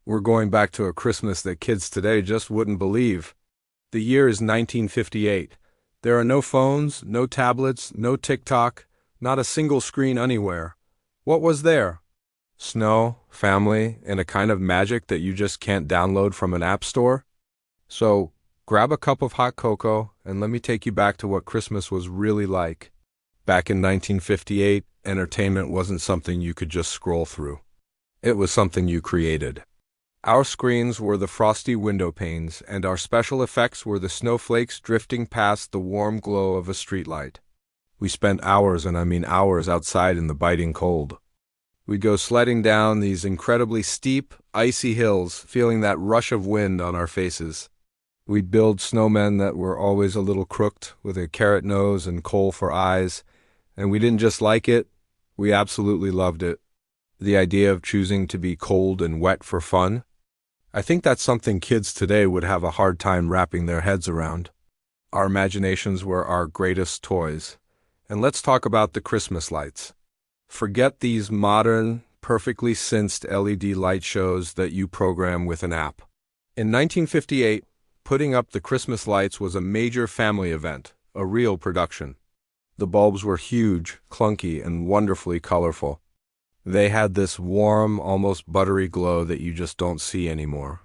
We're going back to a Christmas that kids today just wouldn't believe. The year is 1958. There are no phones, no tablets, no TikTok, not a single screen anywhere. What was there? Snow, family, and a kind of magic that you just can't download from an app store? So, grab a cup of hot cocoa and let me take you back to what Christmas was really like. Back in 1958, entertainment wasn't something you could just scroll through. It was something you created. Our screens were the frosty window panes, and our special effects were the snowflakes drifting past the warm glow of a streetlight. We spent hours, and I mean hours, outside in the biting cold. We'd go sledding down these incredibly steep, icy hills, feeling that rush of wind on our faces. We'd build snowmen that were always a little crooked, with a carrot nose and coal for eyes, and we didn't just like it, we absolutely loved it. The idea of choosing to be cold and wet for fun? I think that's something kids today would have a hard time wrapping their heads around. Our imaginations were our greatest toys. And let's talk about the Christmas lights. Forget these modern, perfectly synced LED light shows that you program with an app. In 1958, putting up the Christmas lights was a major family event, a real production. The bulbs were huge, clunky, and wonderfully colorful. They had this warm, almost buttery glow that you just don't see anymore.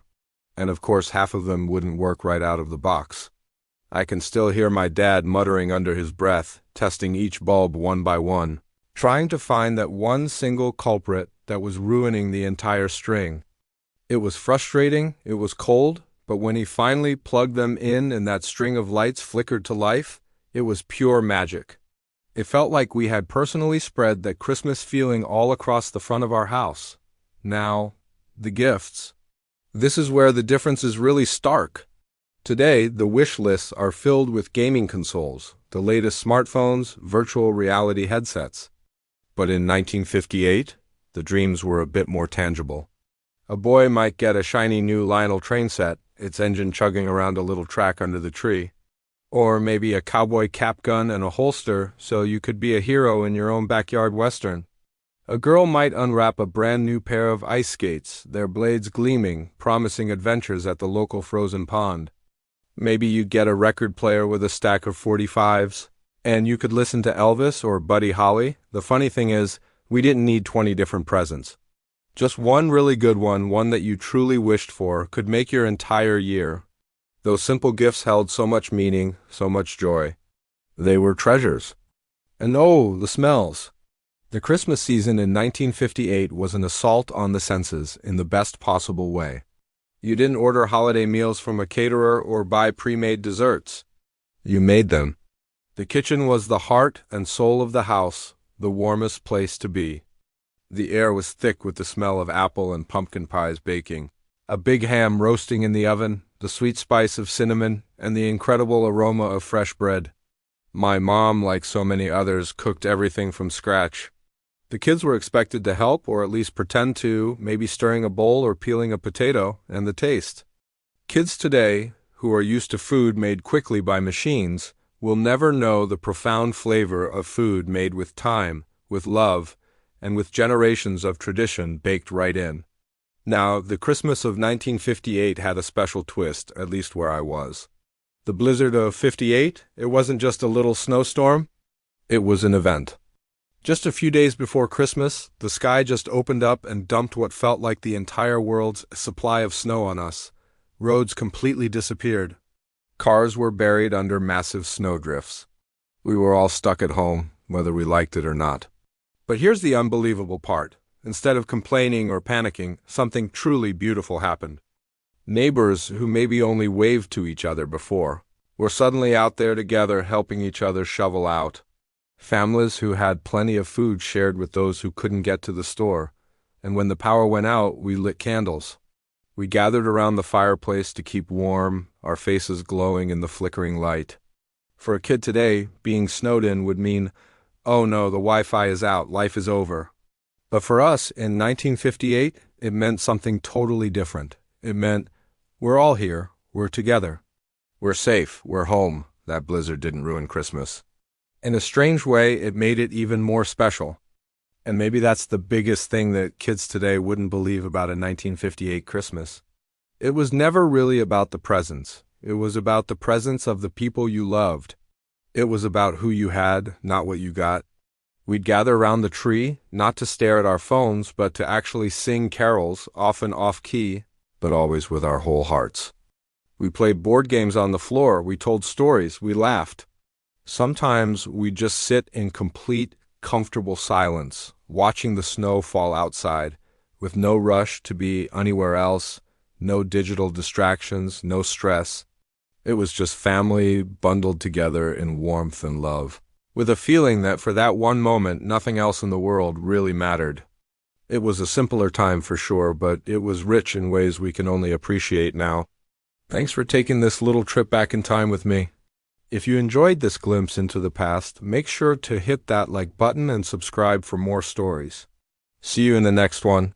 And of course, half of them wouldn't work right out of the box. I can still hear my dad muttering under his breath, testing each bulb one by one, trying to find that one single culprit that was ruining the entire string. It was frustrating, it was cold, but when he finally plugged them in and that string of lights flickered to life, it was pure magic. It felt like we had personally spread that Christmas feeling all across the front of our house. Now, the gifts. This is where the difference is really stark. Today, the wish lists are filled with gaming consoles, the latest smartphones, virtual reality headsets. But in 1958, the dreams were a bit more tangible. A boy might get a shiny new Lionel train set, its engine chugging around a little track under the tree. Or maybe a cowboy cap gun and a holster so you could be a hero in your own backyard western. A girl might unwrap a brand new pair of ice skates, their blades gleaming, promising adventures at the local frozen pond. Maybe you'd get a record player with a stack of 45s, and you could listen to Elvis or Buddy Holly. The funny thing is, we didn't need 20 different presents. Just one really good one that you truly wished for, could make your entire year. Those simple gifts held so much meaning, so much joy. They were treasures. And oh, the smells. The Christmas season in 1958 was an assault on the senses in the best possible way. You didn't order holiday meals from a caterer or buy pre-made desserts. You made them. The kitchen was the heart and soul of the house, the warmest place to be. The air was thick with the smell of apple and pumpkin pies baking, a big ham roasting in the oven, the sweet spice of cinnamon, and the incredible aroma of fresh bread. My mom, like so many others, cooked everything from scratch. The kids were expected to help, or at least pretend to, maybe stirring a bowl or peeling a potato, and the taste. Kids today, who are used to food made quickly by machines, will never know the profound flavor of food made with time, with love, and with generations of tradition baked right in. Now, the Christmas of 1958 had a special twist, at least where I was. The blizzard of '58, it wasn't just a little snowstorm, it was an event. Just a few days before Christmas, the sky just opened up and dumped what felt like the entire world's supply of snow on us. Roads completely disappeared. Cars were buried under massive snowdrifts. We were all stuck at home, whether we liked it or not. But here's the unbelievable part. Instead of complaining or panicking, something truly beautiful happened. Neighbors who maybe only waved to each other before were suddenly out there together helping each other shovel out. Families who had plenty of food shared with those who couldn't get to the store, and when the power went out, we lit candles. We gathered around the fireplace to keep warm, our faces glowing in the flickering light. For a kid today, being snowed in would mean, oh no, the Wi-Fi is out, life is over. But for us, in 1958, it meant something totally different. It meant, we're all here, we're together. We're safe, we're home. That blizzard didn't ruin Christmas. In a strange way, it made it even more special. And maybe that's the biggest thing that kids today wouldn't believe about a 1958 Christmas. It was never really about the presents. It was about the presence of the people you loved. It was about who you had, not what you got. We'd gather around the tree, not to stare at our phones, but to actually sing carols, often off-key, but always with our whole hearts. We played board games on the floor, we told stories, we laughed. Sometimes we'd just sit in complete, comfortable silence, watching the snow fall outside, with no rush to be anywhere else, no digital distractions, no stress. It was just family bundled together in warmth and love, with a feeling that for that one moment nothing else in the world really mattered. It was a simpler time for sure, but it was rich in ways we can only appreciate now. Thanks for taking this little trip back in time with me. If you enjoyed this glimpse into the past, make sure to hit that like button and subscribe for more stories. See you in the next one.